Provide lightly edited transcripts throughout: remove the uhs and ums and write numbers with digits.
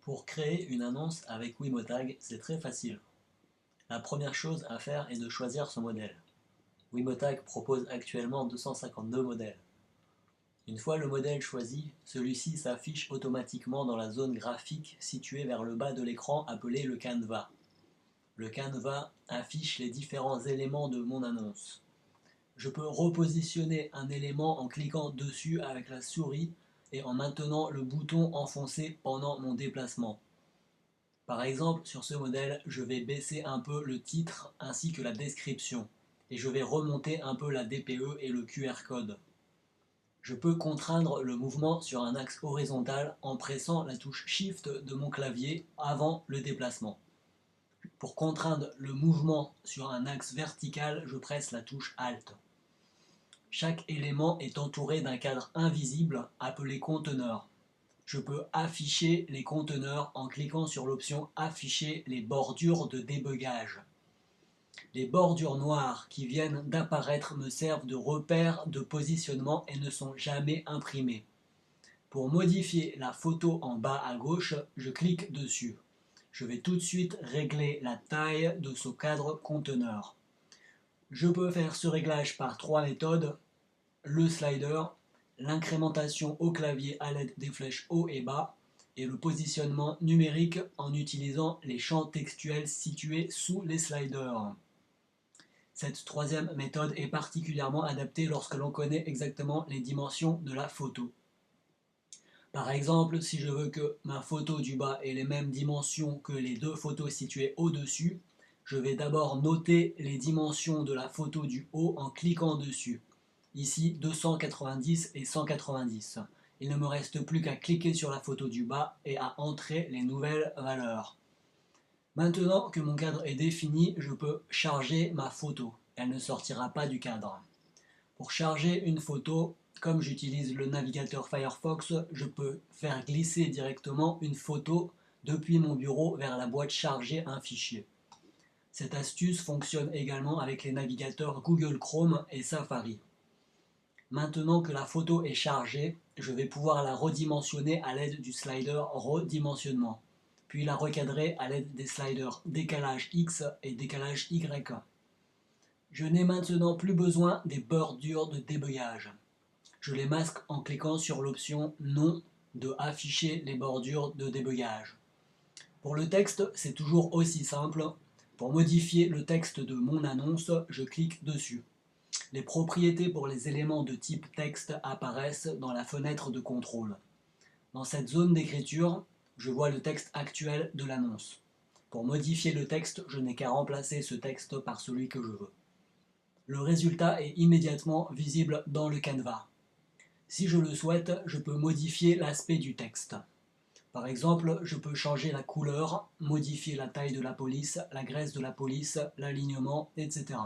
Pour créer une annonce avec Wimotag, c'est très facile. La première chose à faire est de choisir son modèle. Wimotag propose actuellement 252 modèles. Une fois le modèle choisi, celui-ci s'affiche automatiquement dans la zone graphique située vers le bas de l'écran appelée le canevas. Le canevas affiche les différents éléments de mon annonce. Je peux repositionner un élément en cliquant dessus avec la souris et en maintenant le bouton enfoncé pendant mon déplacement. Par exemple, sur ce modèle, je vais baisser un peu le titre ainsi que la description et je vais remonter un peu la DPE et le QR code. Je peux contraindre le mouvement sur un axe horizontal en pressant la touche Shift de mon clavier avant le déplacement. Pour contraindre le mouvement sur un axe vertical, je presse la touche Alt. Chaque élément est entouré d'un cadre invisible appelé conteneur. Je peux afficher les conteneurs en cliquant sur l'option Afficher les bordures de débugage. Les bordures noires qui viennent d'apparaître me servent de repère de positionnement et ne sont jamais imprimées. Pour modifier la photo en bas à gauche, je clique dessus. Je vais tout de suite régler la taille de ce cadre conteneur. Je peux faire ce réglage par trois méthodes: le slider, l'incrémentation au clavier à l'aide des flèches haut et bas, et le positionnement numérique en utilisant les champs textuels situés sous les sliders. Cette troisième méthode est particulièrement adaptée lorsque l'on connaît exactement les dimensions de la photo. Par exemple, si je veux que ma photo du bas ait les mêmes dimensions que les deux photos situées au-dessus, je vais d'abord noter les dimensions de la photo du haut en cliquant dessus. Ici 290 et 190. Il ne me reste plus qu'à cliquer sur la photo du bas et à entrer les nouvelles valeurs. Maintenant que mon cadre est défini, je peux charger ma photo. Elle ne sortira pas du cadre. Pour charger une photo, comme j'utilise le navigateur Firefox, je peux faire glisser directement une photo depuis mon bureau vers la boîte charger un fichier. Cette astuce fonctionne également avec les navigateurs Google Chrome et Safari. Maintenant que la photo est chargée, je vais pouvoir la redimensionner à l'aide du slider redimensionnement, puis la recadrer à l'aide des sliders décalage X et décalage Y. Je n'ai maintenant plus besoin des bordures de débogage. Je les masque en cliquant sur l'option Non de afficher les bordures de débogage. Pour le texte, c'est toujours aussi simple. Pour modifier le texte de mon annonce, je clique dessus. Les propriétés pour les éléments de type texte apparaissent dans la fenêtre de contrôle. Dans cette zone d'écriture, je vois le texte actuel de l'annonce. Pour modifier le texte, je n'ai qu'à remplacer ce texte par celui que je veux. Le résultat est immédiatement visible dans le canevas. Si je le souhaite, je peux modifier l'aspect du texte. Par exemple, je peux changer la couleur, modifier la taille de la police, la graisse de la police, l'alignement, etc.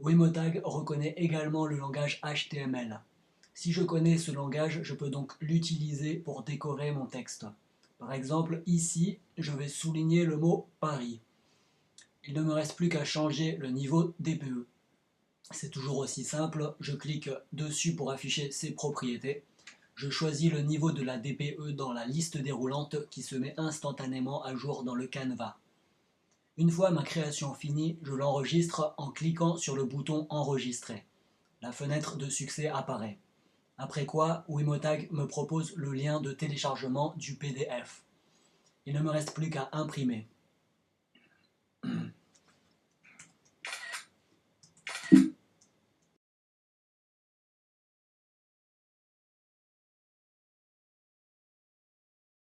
Wimotag reconnaît également le langage HTML. Si je connais ce langage, je peux donc l'utiliser pour décorer mon texte. Par exemple, ici, je vais souligner le mot Paris. Il ne me reste plus qu'à changer le niveau DPE. C'est toujours aussi simple, je clique dessus pour afficher ses propriétés. Je choisis le niveau de la DPE dans la liste déroulante qui se met instantanément à jour dans le canevas. Une fois ma création finie, je l'enregistre en cliquant sur le bouton Enregistrer. La fenêtre de succès apparaît. Après quoi, Wimotag me propose le lien de téléchargement du PDF. Il ne me reste plus qu'à imprimer.